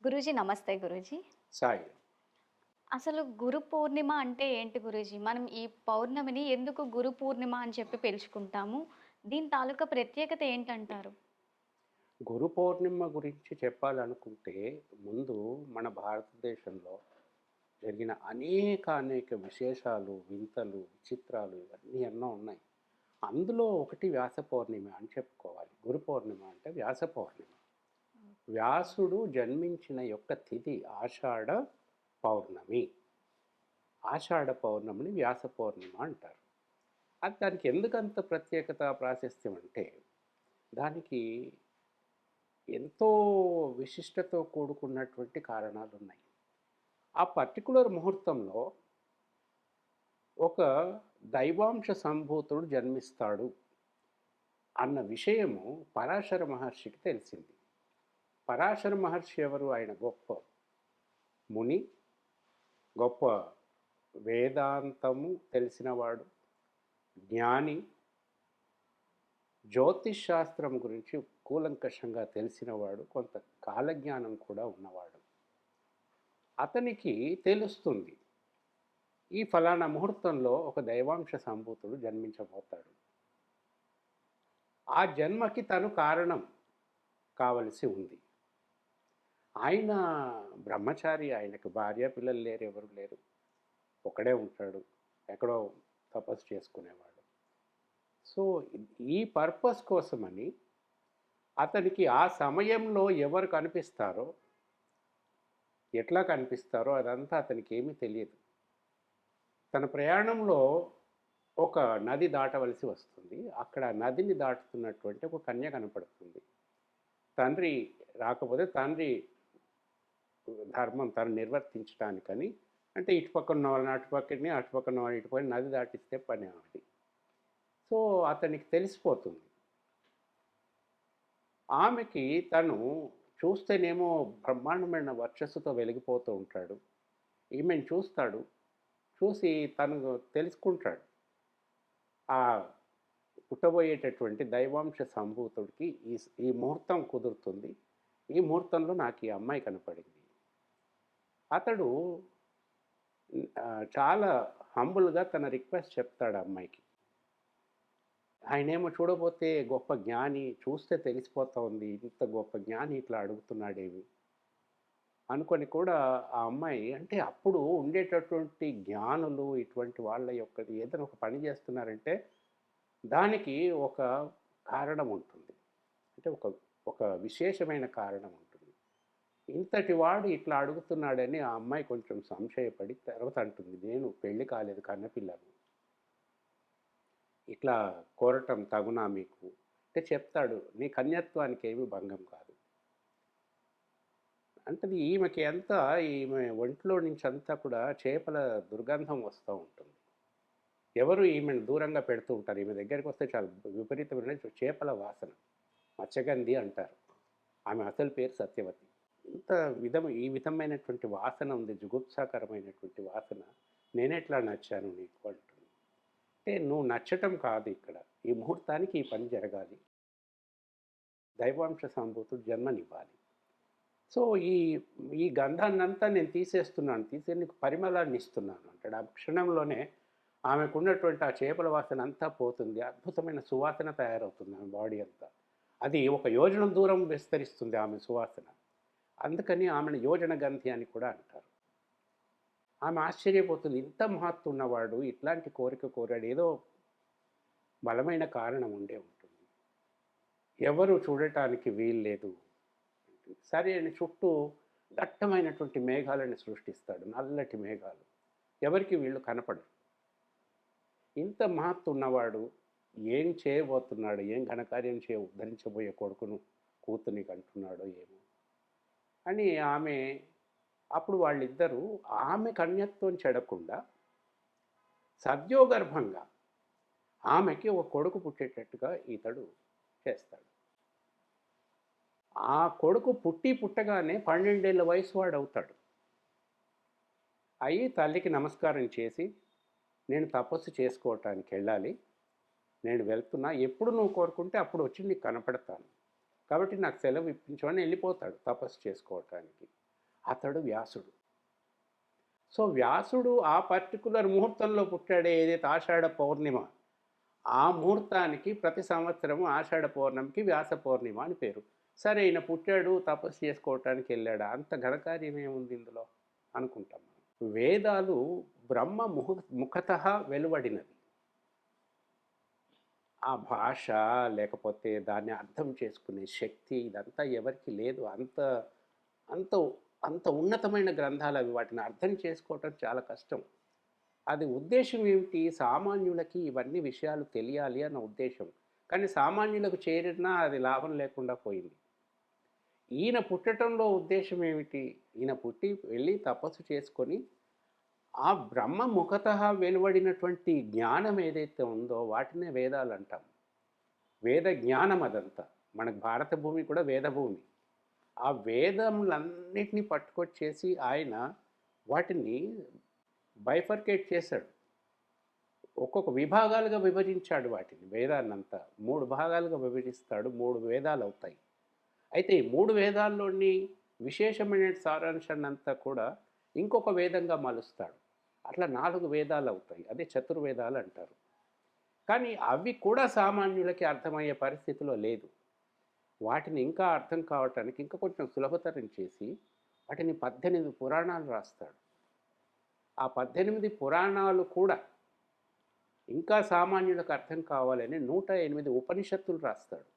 గురూజీ నమస్తే గురూజీ. సాయి. అసలు గురు పూర్ణిమ అంటే ఏంటి గురూజీ? మనం ఈ పౌర్ణమిని ఎందుకు గురు పూర్ణిమ అని చెప్పి పిలుచుకుంటాము? దీని తాలూకా ప్రత్యేకత ఏంటంటారు? గురు పౌర్ణిమ గురించి చెప్పాలనుకుంటే, ముందు మన భారతదేశంలో జరిగిన అనేక విశేషాలు, వింతలు, విచిత్రాలు ఇవన్నీ ఎన్నో ఉన్నాయి. అందులో ఒకటి వ్యాస పౌర్ణిమ అని చెప్పుకోవాలి. గురు పౌర్ణిమ అంటే వ్యాస పౌర్ణిమ. వ్యాసుడు జన్మించిన యొక్క తిథి ఆషాఢ పౌర్ణమి. ఆషాఢ పౌర్ణమిని వ్యాస పౌర్ణిమ అంటారు. అది దానికి ఎందుకంత ప్రత్యేకత, ప్రాశస్త్యం అంటే, దానికి ఎంతో విశిష్టతో కూడుకున్నటువంటి కారణాలున్నాయి. ఆ పర్టిక్యులర్ ముహూర్తంలో ఒక దైవాంశ సంభూతుడు జన్మిస్తాడు అన్న విషయము పరాశర మహర్షికి తెలిసింది. పరాశర మహర్షి ఎవరు? ఆయన గొప్ప ముని, గొప్ప వేదాంతము తెలిసినవాడు, జ్ఞాని, జ్యోతిష్ శాస్త్రం గురించి కూలంకషంగా తెలిసినవాడు, కొంత కాలజ్ఞానం కూడా ఉన్నవాడు. అతనికి తెలుస్తుంది ఈ ఫలానా ముహూర్తంలో ఒక దైవాంశ సంభూతుడు జన్మించబోతాడు. ఆ జన్మకి తను కారణం కావలసి ఉంది. ఆయన బ్రహ్మచారి, ఆయనకు భార్య పిల్లలు లేరు, ఎవరు లేరు, ఒకడే ఉంటాడు, ఎక్కడో తపస్సు చేసుకునేవాడు. సో ఈ పర్పస్ కోసమని అతనికి ఆ సమయంలో ఎవరు కనిపిస్తారో, ఎట్లా కనిపిస్తారో అదంతా అతనికి ఏమీ తెలియదు. తన ప్రయాణంలో ఒక నది దాటవలసి వస్తుంది. అక్కడ నదిని దాటుతున్నటువంటి ఒక కన్య కనపడుతుంది. తండ్రి రాకపోతే తండ్రి ధర్మం తను నిర్వర్తించడానికని, అంటే ఇటుపక్కన ఉన్న వాళ్ళని అటుపక్కని, అటుపక్కన వాళ్ళని ఇటుపక్కన నది దాటిస్తే పని అది. సో అతనికి తెలిసిపోతుంది. ఆమెకి తను చూస్తేనేమో బ్రహ్మాండమైన వర్చస్సుతో వెలిగిపోతూ ఉంటాడు. ఈమెను చూస్తాడు, చూసి తను తెలుసుకుంటాడు, ఆ పుట్టబోయేటటువంటి దైవాంశ సంభూతుడికి ఈ ఈ ముహూర్తం కుదురుతుంది, ఈ ముహూర్తంలో నాకు ఈ అమ్మాయి కనపడింది. అతడు చాలా హంబుల్గా తన రిక్వెస్ట్ చెప్తాడు అమ్మాయికి. ఆయనేమో చూడబోతే గొప్ప జ్ఞాని, చూస్తే తెలిసిపోతా ఉంది, ఇంత గొప్ప జ్ఞాని ఇట్లా అడుగుతున్నాడేమి అనుకొని కూడా ఆ అమ్మాయి, అంటే అప్పుడు ఉండేటటువంటి జ్ఞానులు ఇటువంటి వాళ్ళ యొక్క ఏదైనా ఒక పని చేస్తున్నారంటే దానికి ఒక కారణం ఉంటుంది, అంటే ఒక ఒక విశేషమైన కారణం ఉంటుంది. ఇంతటి వాడు ఇట్లా అడుగుతున్నాడని ఆ అమ్మాయి కొంచెం సంశయపడి తర్వాత అంటుంది, నేను పెళ్లి కాలేదు, కన్నపిల్లను, ఇట్లా కోరటం తగునా మీకు అంటే చెప్తాడు, నీ కన్యత్వానికి ఏమీ భంగం కాదు అంటది. ఈమెకి అంతా, ఈమె ఒంట్లో నుంచి అంతా కూడా చేపల దుర్గంధం వస్తూ ఉంటుంది. ఎవరు ఈమెను దూరంగా పెడుతూ ఉంటారు, ఈమె దగ్గరికి వస్తే చాలా విపరీతమైన చేపల వాసన, మత్స్యగంధి అంటారు. ఆమె అసలు పేరు సత్యవతి. ఇంత ఈ విధమైనటువంటి వాసన ఉంది, జుగుప్సాకరమైనటువంటి వాసన, నేనెట్లా నచ్చాను నీకు అంటుంది. అంటే నువ్వు నచ్చటం కాదు, ఇక్కడ ఈ ముహూర్తానికి ఈ పని జరగాలి, దైవాంశ సంభూతుడు జన్మనివ్వాలి. సో ఈ ఈ గంధాన్నంతా నేను తీసేస్తున్నాను, నీకు పరిమళాన్ని ఇస్తున్నాను అంటాడు. ఆ క్షణంలోనే ఆమెకున్నటువంటి ఆ చేపల వాసన అంతా పోతుంది, అద్భుతమైన సువాసన తయారవుతుంది ఆమె బాడీ అంతా. అది ఒక యోజనం దూరం విస్తరిస్తుంది ఆమె సువాసన. అందుకని ఆమెను యోజన గంధి అని కూడా అంటారు. ఆమె ఆశ్చర్యపోతుంది, ఇంత మహత్తు ఉన్నవాడు ఇట్లాంటి కోరిక కోరాడు, ఏదో బలమైన కారణం ఉండే ఉంటుంది, ఎవరు చూడటానికి వీల్లేదు. సరే అని చుట్టూ దట్టమైనటువంటి మేఘాలను సృష్టిస్తాడు, నల్లటి మేఘాలు, ఎవరికి వీళ్ళు కనపడరు. ఇంత మహత్తు ఉన్నవాడు ఏం చేయబోతున్నాడు, ఏం ఘనకార్యం ఉద్ధరించబోయే కొడుకును కూతుర్ని కంటున్నాడో ఏమో అని ఆమె, అప్పుడు వాళ్ళిద్దరూ ఆమె కన్యత్వం చెడకుండా సద్యోగర్భంగా ఆమెకి ఒక కొడుకు పుట్టేటట్టుగా ఇతడు చేస్తాడు. ఆ కొడుకు పుట్టగానే 12 ఏళ్ళ వయసు వాడు అవుతాడు. అయ్యి తల్లికి నమస్కారం చేసి, నేను తపస్సు చేసుకోవటానికి వెళ్ళాలి, నేను వెళ్తున్నా, ఎప్పుడు నువ్వు కోరుకుంటే అప్పుడు వచ్చి నీకు కనపడతాను, కాబట్టి నాకు సెలవు ఇప్పించమని వెళ్ళిపోతాడు తపస్సు చేసుకోవటానికి. అతడు వ్యాసుడు. సో వ్యాసుడు ఆ పర్టికులర్ ముహూర్తంలో పుట్టాడే, ఏదైతే ఆషాఢ పౌర్ణిమ, ఆ ముహూర్తానికి ప్రతి సంవత్సరము ఆషాఢ పౌర్ణమికి వ్యాస పౌర్ణిమ అని పేరు. సరే ఈయన పుట్టాడు, తపస్సు చేసుకోవటానికి వెళ్ళాడా, అంత ఘనకార్యం ఏముంది ఇందులో అనుకుంటాం మనం. వేదాలు బ్రహ్మ ముఖతః వెలువడినవి. ఆ భాష, లేకపోతే దాన్ని అర్థం చేసుకునే శక్తి ఇదంతా ఎవరికీ లేదు. అంత అంత అంత ఉన్నతమైన గ్రంథాలు అవి. వాటిని అర్థం చేసుకోవటం చాలా కష్టం. అది ఉద్దేశ్యం ఏమిటి? సామాన్యులకి ఇవన్నీ విషయాలు తెలియాలి అన్న ఉద్దేశం. కానీ సామాన్యులకు చేరినా అది లాభం లేకుండా పోయింది. ఈయన పుట్టటంలో ఉద్దేశం ఏమిటి? ఈయన పుట్టి వెళ్ళి తపస్సు చేసుకొని ఆ బ్రహ్మ ముఖతః వెలువడినటువంటి జ్ఞానం ఏదైతే ఉందో వాటినే వేదాలు అంటాం. వేద జ్ఞానం అదంతా. మనకు భారత భూమి కూడా వేద భూమి. ఆ వేదములన్నిటినీ పట్టుకొచ్చేసి ఆయన వాటిని బైఫర్కేట్ చేశాడు. ఒక్కొక్క విభాగాలుగా విభజించాడు వాటిని. వేదాన్నంతా 3 భాగాలుగా విభజిస్తాడు. 3 వేదాలు అవుతాయి. అయితే ఈ 3 వేదాల్లోని విశేషమైన సారాంశాన్నంతా కూడా ఇంకొక వేదంగా మలుస్తాడు. అట్లా 4 వేదాలు అవుతాయి. అదే చతుర్వేదాలు అంటారు. కానీ అవి కూడా సామాన్యులకి అర్థమయ్యే పరిస్థితిలో లేదు. వాటిని ఇంకా అర్థం కావటానికి ఇంకా కొంచెం సులభతరం చేసి వాటిని 18 పురాణాలు రాస్తాడు. ఆ 18 పురాణాలు కూడా ఇంకా సామాన్యులకు అర్థం కావాలని 108 ఉపనిషత్తులు రాస్తాడు.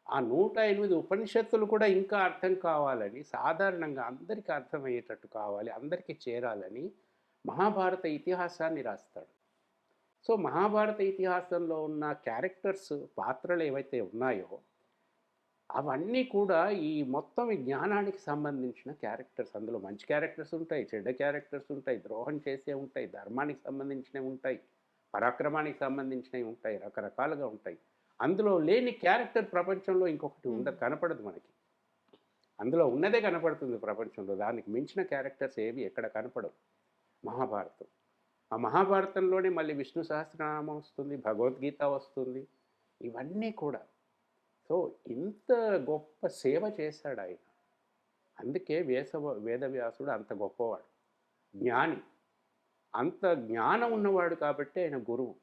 ఆ 108 ఉపనిషత్తులు కూడా ఇంకా అర్థం కావాలని, సాధారణంగా అందరికీ అర్థమయ్యేటట్టు కావాలి, అందరికీ చేరాలని మహాభారత ఇతిహాసాన్ని రాస్తాడు. సో మహాభారత ఇతిహాసంలో ఉన్న క్యారెక్టర్స్, పాత్రలు ఏవైతే ఉన్నాయో అవన్నీ కూడా ఈ మొత్తం ఈ జ్ఞానానికి సంబంధించిన క్యారెక్టర్స్. అందులో మంచి క్యారెక్టర్స్ ఉంటాయి, చెడ్డ క్యారెక్టర్స్ ఉంటాయి, ద్రోహం చేసే ఉంటాయి, ధర్మానికి సంబంధించినవి ఉంటాయి, పరాక్రమానికి సంబంధించినవి ఉంటాయి, రకరకాలుగా ఉంటాయి. అందులో లేని క్యారెక్టర్ ప్రపంచంలో ఇంకొకటి కనపడదు మనకి. అందులో ఉన్నదే కనపడుతుంది ప్రపంచంలో. దానికి మించిన క్యారెక్టర్స్ ఏవి ఎక్కడ కనపడవు. మహాభారతం, ఆ మహాభారతంలోనే మళ్ళీ విష్ణు సహస్రనామం వస్తుంది, భగవద్గీత వస్తుంది. ఇవన్నీ కూడా సో ఇంత గొప్ప సేవ చేశాడు ఆయన. అందుకే వేదవ్యాసుడు అంత గొప్పవాడు, జ్ఞాని. అంత జ్ఞానం ఉన్నవాడు కాబట్టి ఆయన గురువు.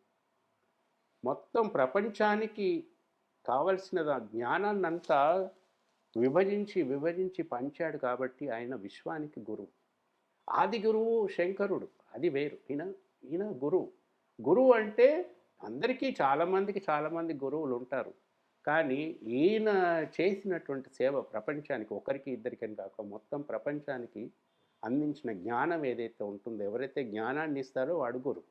మొత్తం ప్రపంచానికి కావలసిన జ్ఞానాన్నంతా విభజించి పంచాడు కాబట్టి ఆయన విశ్వానికి గురువు. ఆది గురువు శంకరుడు, అది వేరు. ఈయన గురువు. గురువు అంటే అందరికీ చాలామంది గురువులు ఉంటారు. కానీ ఈయన చేసినటువంటి సేవ ప్రపంచానికి, ఒకరికి ఇద్దరికని కాక మొత్తం ప్రపంచానికి అందించిన జ్ఞానం ఏదైతే ఉంటుందో, ఎవరైతే జ్ఞానాన్ని ఇస్తారో వాడు గురువు.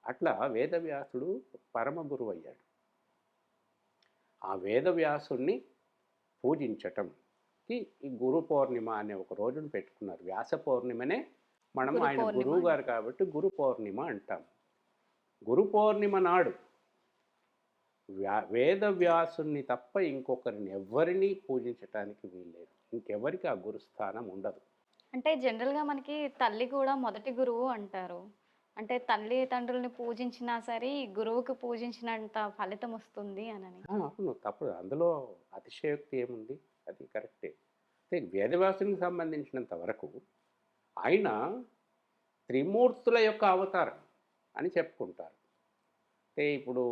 అట్లా వేదవ్యాసుడు పరమ గురువు అయ్యాడు. ఆ వేదవ్యాసుణ్ణి పూజించటంకి ఈ గురు పౌర్ణిమ అనే ఒక రోజును పెట్టుకున్నారు. వ్యాస పౌర్ణిమనే మనం ఆయన గురువు గారు కాబట్టి గురు పౌర్ణిమ అంటాం. గురు పౌర్ణిమ నాడు వేదవ్యాసుని తప్ప ఇంకొకరిని ఎవరిని పూజించటానికి వీల్లేదు. ఇంకెవరికి ఆ గురుస్థానం ఉండదు. అంటే జనరల్‌గా మనకి తల్లి కూడా మొదటి గురువు అంటారు. అంటే తల్లి తండ్రుల్ని పూజించినా సరే, ఈ గురువుకి పూజించినంత ఫలితం వస్తుంది అనని. అవును, తప్పదు. అందులో అతిశయోక్తి ఏముంది? అది కరెక్టే. అయితే వేదవ్యాసునికి సంబంధించినంత వరకు ఆయన త్రిమూర్తుల యొక్క అవతారం అని చెప్పుకుంటారు. అంటే ఇప్పుడు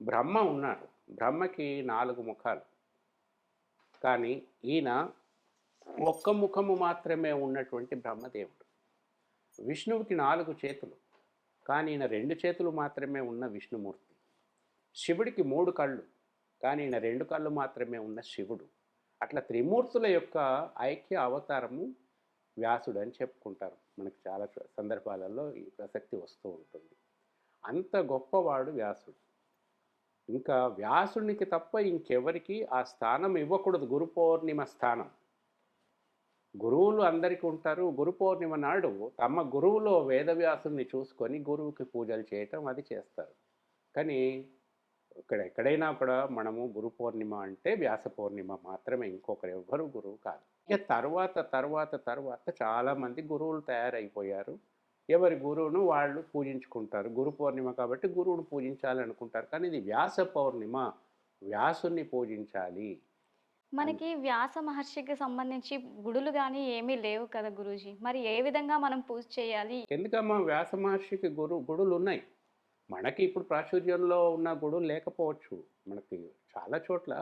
బ్రహ్మ ఉన్నాడు. బ్రహ్మకి 4 ముఖాలు. కానీ ఈయన ఒక్క ముఖము మాత్రమే ఉన్నటువంటి బ్రహ్మదేవుడు. విష్ణువుకి 4 చేతులు, కానీ ఈయన 2 చేతులు మాత్రమే ఉన్న విష్ణుమూర్తి. శివుడికి 3 కళ్ళు, కానీ ఈయన 2 కళ్ళు మాత్రమే ఉన్న శివుడు. అట్లా త్రిమూర్తుల యొక్క ఐక్య అవతారము వ్యాసుడు అని చెప్పుకుంటారు. మనకు చాలా సందర్భాలలో ఈ ప్రసక్తి వస్తూ ఉంటుంది. అంత గొప్పవాడు వ్యాసుడు. ఇంకా వ్యాసునికి తప్ప ఇంకెవరికి ఆ స్థానం ఇవ్వకూడదు. గురు పౌర్ణిమ స్థానం. గురువులు అందరికీ ఉంటారు. గురు పౌర్ణిమ నాడు తమ గురువులో వేదవ్యాసుని చూసుకొని గురువుకి పూజలు చేయటం అది చేస్తారు. కానీ ఎక్కడైనా కూడా మనము గురు పౌర్ణిమ అంటే వ్యాస పౌర్ణిమ మాత్రమే, ఇంకొకరు ఎవ్వరు గురువు కాదు. ఇక తర్వాత చాలామంది గురువులు తయారైపోయారు. ఎవరి గురువును వాళ్ళు పూజించుకుంటారు. గురు పౌర్ణిమ కాబట్టి గురువును పూజించాలనుకుంటారు. కానీ ఇది వ్యాస పౌర్ణిమ, వ్యాసుని పూజించాలి. అన్ మనకి వ్యాస మహర్షికి సంబంధించి గుడులు గాని ఏమీ లేవు కదా గురూజీ. మరి ఏ విధంగా మనం పూజ చేయాలి? ఎందుకమ్మా వ్యాస మహర్షికి గుడులున్నాయి. మనకి ఇప్పుడు ప్రాచుర్యంలో ఉన్న గుడులు లేకపోవచ్చు. మనకి చాలా చోట్ల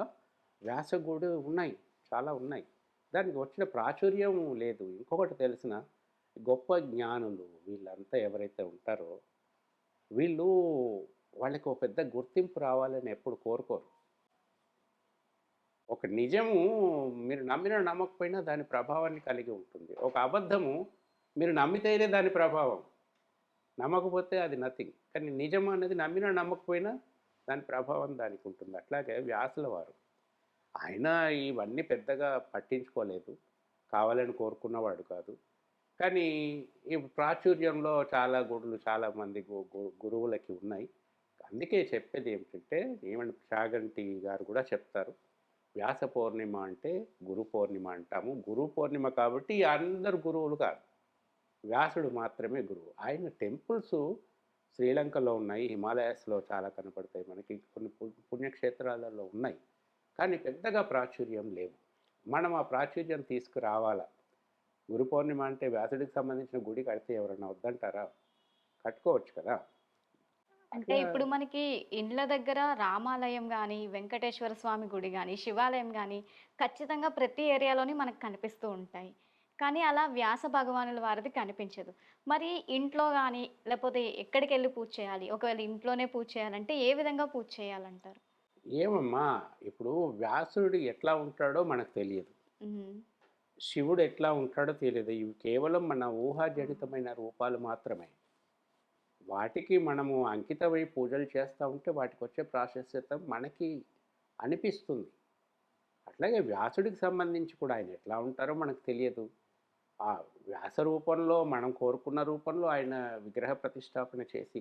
వ్యాస గుడి ఉన్నాయి. చాలా ఉన్నాయి. దానికి వచ్చిన ప్రాచుర్యం లేదు. ఇంకొకటి తెలిసిన గొప్ప జ్ఞానులు వీళ్ళంతా ఎవరైతే ఉంటారో, వీళ్ళు వాళ్ళకి ఒక పెద్ద గుర్తింపు రావాలని ఎప్పుడు కోరుకోరు. ఒక నిజము మీరు నమ్మినా నమ్మకపోయినా దాని ప్రభావాన్ని కలిగి ఉంటుంది. ఒక అబద్ధము మీరు నమ్మితేనే దాని ప్రభావం. నమ్మకపోతే అది నథింగ్. కానీ నిజం అనేది నమ్మినా నమ్మకపోయినా దాని ప్రభావం దానికి ఉంటుంది. అట్లాగే వ్యాసుల వారు. ఆయన ఇవన్నీ పెద్దగా పట్టించుకోలేదు. కావాలని కోరుకున్నవాడు కాదు. కానీ ఈ ప్రాచుర్యంలో చాలా గుడులు చాలామంది గురువులకి ఉన్నాయి. అందుకే చెప్పేది ఏమిటంటే ఏమంటే చాగంటి గారు కూడా చెప్తారు. వ్యాస పౌర్ణిమ అంటే గురు పౌర్ణిమ అంటాము. గురు పౌర్ణిమ కాబట్టి అందరు గురువులు కాదు. వ్యాసుడు మాత్రమే గురువు. ఆయన టెంపుల్స్ శ్రీలంకలో ఉన్నాయి. హిమాలయాస్‌లో చాలా కనపడతాయి మనకి. కొన్ని పుణ్యక్షేత్రాలలో ఉన్నాయి. కానీ పెద్దగా ప్రాచుర్యం లేవు. మనం ఆ ప్రాచుర్యం తీసుకురావాలా. గురు పౌర్ణిమ అంటే వ్యాసుడికి సంబంధించిన గుడి కడితే ఎవరన్నా వద్దంటారా? కట్టుకోవచ్చు కదా! అంటే అట్లా ఇప్పుడు మనకి ఇండ్ల దగ్గర రామాలయం గాని, వెంకటేశ్వర స్వామి గుడి గాని, శివాలయం గాని ఖచ్చితంగా ప్రతి ఏరియాలోని మనకు కనిపిస్తూ ఉంటాయి. కానీ అలా వ్యాస భగవానుల వారిది కనిపించదు. మరి ఇంట్లో గాని, లేపోతే ఎక్కడికెళ్ళి పూజ చేయాలి? ఒకవేళ ఇంట్లోనే పూజ చేయాలంటే ఏ విధంగా పూజ చేయాలంటారు? ఏమమ్మా ఇప్పుడు వ్యాసుడు ఎట్లా ఉంటాడో మనకు తెలియదు. హ్మ్. శివుడు ఎట్లా ఉంటాడో తెలియదు. ఇవి కేవలం మన ఊహాజనితమైన రూపాలు మాత్రమే. వాటికి మనము అంకితమై పూజలు చేస్తూ ఉంటే వాటికొచ్చే ప్రాశస్త్యత మనకి అనిపిస్తుంది. అట్లాగే వ్యాసుడికి సంబంధించి కూడా ఆయన ఎట్లా ఉంటారో మనకు తెలియదు. ఆ వ్యాస రూపంలో మనం కోరుకున్న రూపంలో ఆయన విగ్రహ ప్రతిష్టాపన చేసి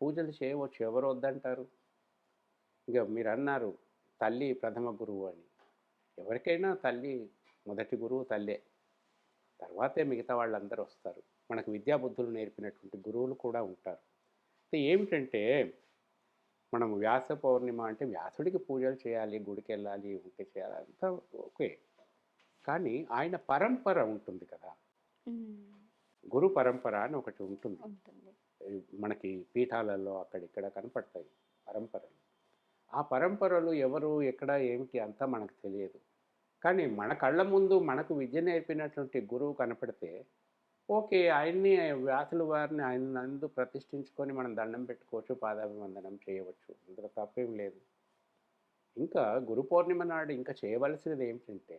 పూజలు చేయవచ్చు. ఎవరు వద్దంటారు? ఇక మీరన్నారు తల్లి ప్రథమ గురువు అని. ఎవరికైనా తల్లి మొదటి గురువు తల్లే. తర్వాతే మిగతా వాళ్ళందరూ వస్తారు. మనకు విద్యాబుద్ధులు నేర్పినటువంటి గురువులు కూడా ఉంటారు. అయితే ఏమిటంటే మనం వ్యాస పౌర్ణిమ అంటే వ్యాసుడికి పూజలు చేయాలి, గుడికెళ్ళాలి, ఉంటే చేయాలి అంతా ఓకే. కానీ ఆయన పరంపర ఉంటుంది కదా! హ్మ్. గురు పరంపర అని ఒకటి ఉంటుంది. ఉంటుంది. మనకి పీఠాలలో అక్కడిక్కడ కనపడతాయి పరంపరలు. ఆ పరంపరలు ఎవరు, ఎక్కడ, ఏమిటి అంతా మనకు తెలియదు. కానీ మన కళ్ళ ముందు మనకు విద్య నేర్పినటువంటి గురువు కనపడితే ఓకే. ఆయన్ని వ్యాసుల వారిని ఆయన నందు ప్రతిష్ఠించుకొని మనం దండం పెట్టుకోవచ్చు, పాదాభివందనం చేయవచ్చు. అందులో తప్పేం లేదు. ఇంకా గురు పౌర్ణిమ నాడు ఇంకా చేయవలసినది ఏమిటంటే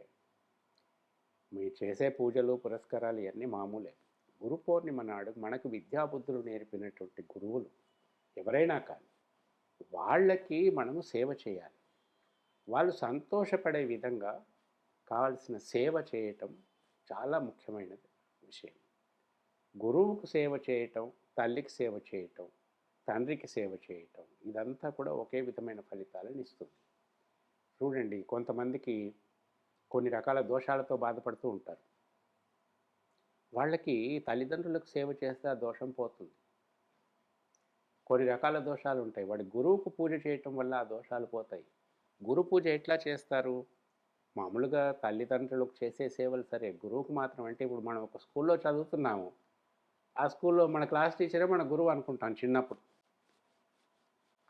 మీరు చేసే పూజలు, పురస్కారాలు ఇవన్నీ మామూలే. గురు పౌర్ణిమ నాడు మనకు విద్యాబుద్ధులు నేర్పినటువంటి గురువులు ఎవరైనా కానీ వాళ్ళకి మనము సేవ చేయాలి. వాళ్ళు సంతోషపడే విధంగా కావాల్సిన సేవ చేయటం చాలా ముఖ్యమైన విషయం. గురువుకు సేవ చేయటం, తల్లికి సేవ చేయటం, తండ్రికి సేవ చేయటం ఇదంతా కూడా ఒకే విధమైన ఫలితాలను ఇస్తుంది. చూడండి కొంతమందికి కొన్ని రకాల దోషాలతో బాధపడుతూ ఉంటారు. వాళ్ళకి తల్లిదండ్రులకు సేవ చేస్తే ఆ దోషం పోతుంది. కొన్ని రకాల దోషాలు ఉంటాయి. వాడి గురువుకు పూజ చేయటం వల్ల ఆ దోషాలు పోతాయి. గురు పూజ ఎట్లా చేస్తారు? మామూలుగా తల్లిదండ్రులకు చేసే సేవలు సరే, గురువుకు మాత్రం అంటే ఇప్పుడు మనం ఒక స్కూల్లో చదువుతున్నాము. ఆ స్కూల్లో మన క్లాస్ టీచరే మన గురువు అనుకుంటాం చిన్నప్పుడు.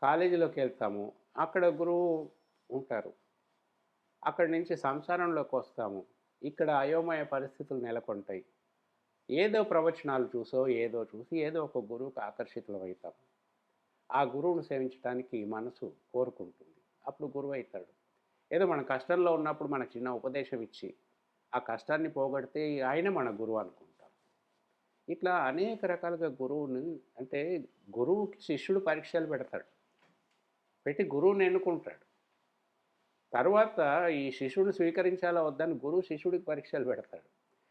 కాలేజీలోకి వెళ్తాము. అక్కడ గురువు ఉంటారు. అక్కడి నుంచి సంసారంలోకి వస్తాము. ఇక్కడ అయోమయ పరిస్థితులు నెలకొంటాయి. ఏదో ప్రవచనాలు చూసో, ఏదో చూసి ఏదో ఒక గురువుకి ఆకర్షితులమవుతాం. ఆ గురువును సేవించడానికి మనసు కోరుకుంటుంది. అప్పుడు గురువు అవుతాడు. ఏదో మన కష్టంలో ఉన్నప్పుడు మనకు చిన్న ఉపదేశం ఇచ్చి, ఆ కష్టాన్ని పోగొడితే ఆయన మన గురువు అనుకుంటాం. ఇట్లా అనేక రకాలుగా గురువుని అంటే గురువుకి శిష్యుడు పరీక్షలు పెడతాడు. పెట్టి గురువుని ఎన్నుకుంటాడు. తర్వాత ఈ శిష్యుడిని స్వీకరించాలా వద్దని గురువు శిష్యుడికి పరీక్షలు పెడతాడు.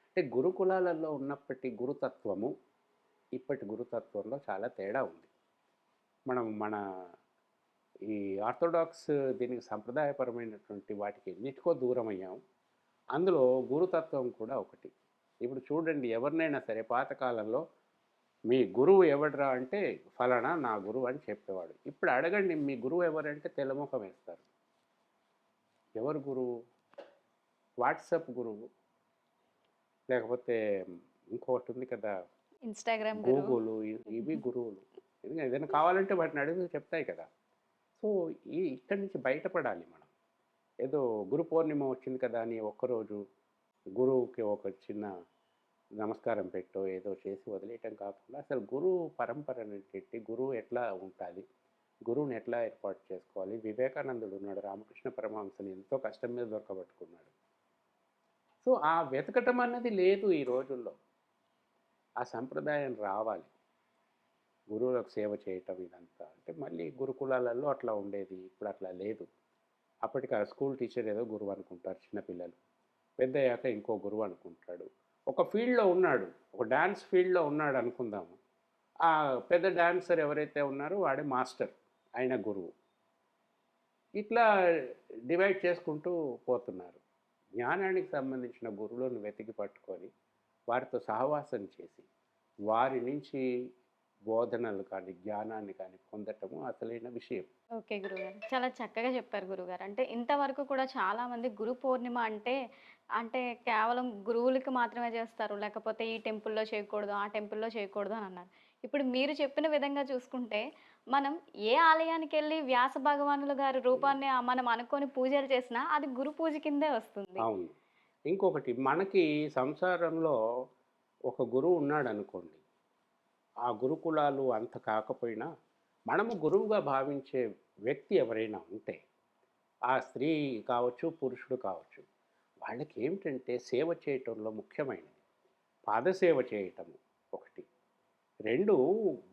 అంటే గురుకులాలలో ఉన్నప్పటి గురుతత్వము ఇప్పటి గురుతత్వంలో చాలా తేడా ఉంది. మన ఈ ఆర్థోడాక్స్ దీనికి సంప్రదాయపరమైనటువంటి వాటికి ఎన్నిటికో దూరం అయ్యాం. అందులో గురుతత్వం కూడా ఒకటి. ఇప్పుడు చూడండి ఎవరినైనా సరే పాతకాలంలో మీ గురువు ఎవడురా అంటే ఫలానా నా గురువు అని చెప్పేవాడు. ఇప్పుడు అడగండి మీ గురువు ఎవరంటే తెల్లముఖం వేస్తారు. ఎవరు గురువు? వాట్సాప్ గురువు, లేకపోతే ఇంకొకటి ఉంది కదా ఇన్స్టాగ్రామ్ గురువు. గూగుల్, ఇవి గురువులు. ఎందుకంటే ఏదైనా కావాలంటే వాటిని అడిగితే చెప్తాయి కదా. సో ఇక్కడి నుంచి బయటపడాలి మనం. ఏదో గురు పౌర్ణిమ వచ్చింది కదా అని ఒక్కరోజు గురువుకి ఒక చిన్న నమస్కారం పెట్టో ఏదో చేసి వదిలేయటం కాకుండా అసలు గురువు పరంపరని పెట్టి గురువు ఎట్లా ఉంటుంది, గురువుని ఎట్లా ఏర్పాటు చేసుకోవాలి. వివేకానందుడు ఉన్నాడు, రామకృష్ణ పరమహంసని ఎంతో కష్టం మీద దొరకబట్టుకున్నాడు. సో ఆ వెతకటం అన్నది లేదు ఈ రోజుల్లో. ఆ సంప్రదాయం రావాలి, గురువులకు సేవ చేయటం ఇదంతా. అంటే మళ్ళీ గురుకులాలలో అట్లా ఉండేది, ఇప్పుడు అట్లా లేదు. అప్పటికి ఆ స్కూల్ టీచర్ ఏదో గురువు అనుకుంటారు చిన్నపిల్లలు, పెద్దయ్యాక ఇంకో గురువు అనుకుంటాడు. ఒక ఫీల్డ్లో ఉన్నాడు, ఒక డ్యాన్స్ ఫీల్డ్లో ఉన్నాడు అనుకుందాము, ఆ పెద్ద డాన్సర్ ఎవరైతే ఉన్నారో వాడే మాస్టర్, ఆయన గురువు. ఇట్లా డివైడ్ చేసుకుంటూ పోతున్నారు. జ్ఞానానికి సంబంధించిన గురువులను వెతికి పట్టుకొని వారితో సహవాసం చేసి వారి నుంచి బోధనలు కానీ జ్ఞానాన్ని కానీ పొందటము అసలైన విషయం. ఓకే గురుగారు. చాలా చక్కగా చెప్పారు గురుగారు. అంటే ఇంతవరకు కూడా చాలామంది గురు పౌర్ణిమ అంటే, అంటే కేవలం గురువులకి మాత్రమే చేస్తారు. లేకపోతే ఈ టెంపుల్‌లో చేయకూడదు, ఆ టెంపుల్‌లో చేయకూడదు అని అన్నారు. ఇప్పుడు మీరు చెప్పిన విధంగా చూసుకుంటే, మనం ఏ ఆలయానికెళ్ళి వ్యాస భగవానులు గారి రూపాన్ని మనం అనుకోని పూజలు చేసినా అది గురు పూజ కిందే వస్తుంది. అవును. ఇంకొకటి మనకి సంసారంలో ఒక గురువు ఉన్నాడనుకోండి, ఆ గురుకులాలు అంత కాకపోయినా మనము గురువుగా భావించే వ్యక్తి ఎవరైనా ఉంటే, ఆ స్త్రీ కావచ్చు, పురుషుడు కావచ్చు, వాళ్ళకి ఏమిటంటే సేవ చేయటంలో ముఖ్యమైనది పాదసేవ చేయటము ఒకటి. 2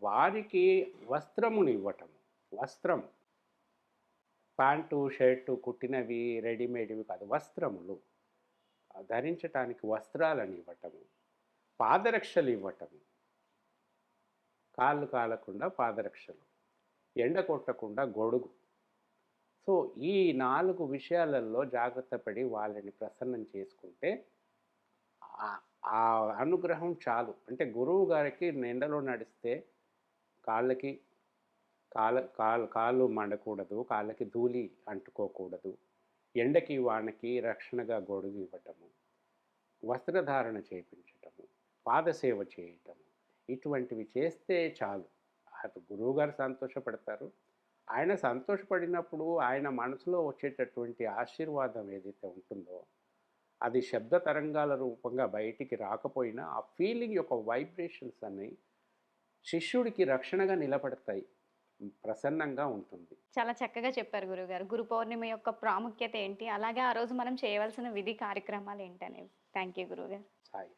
వారికి వస్త్రముని ఇవ్వటము. వస్త్రం, ప్యాంటు, షర్టు కుట్టినవి, రెడీమేడ్‌వి కాదు, వస్త్రములు. ధరించటానికి వస్త్రాలను ఇవ్వటము, పాదరక్షలు ఇవ్వటము, కాళ్ళు కాలకుండా పాదరక్షలు, ఎండ కొట్టకుండా గొడుగు. సో ఈ 4 విషయాలలో జాగ్రత్త పడి వాళ్ళని ప్రసన్నం చేసుకుంటే ఆ అనుగ్రహం చాలు. అంటే గురువు గారికి ఎండలో నడిస్తే కాళ్ళకి కాళ్ళు మండకూడదు, కాళ్ళకి ధూళి అంటుకోకూడదు, ఎండకి వానకి రక్షణగా గొడుగు ఇవ్వటము, వస్త్రధారణ చేయించటము, పాదసేవ చేయటము, ఇటువంటివి చేస్తే చాలు. అటు గురువుగారు సంతోషపడతారు. ఆయన సంతోషపడినప్పుడు ఆయన మనసులో వచ్చేటటువంటి ఆశీర్వాదం ఏదైతే ఉంటుందో అది శబ్ద తరంగాల రూపంగా బయటికి రాకపోయినా ఆ ఫీలింగ్ యొక్క వైబ్రేషన్స్ అన్నీ శిష్యుడికి రక్షణగా నిలబడతాయి, ప్రసన్నంగా ఉంటుంది. చాలా చక్కగా చెప్పారు గురువుగారు. గురు పౌర్ణిమ యొక్క ప్రాముఖ్యత ఏంటి? అలాగే ఆ రోజు మనం చేయవలసిన విధి కార్యక్రమాలు ఏంటనేవి. థ్యాంక్ యూ గురువుగారు. సాయి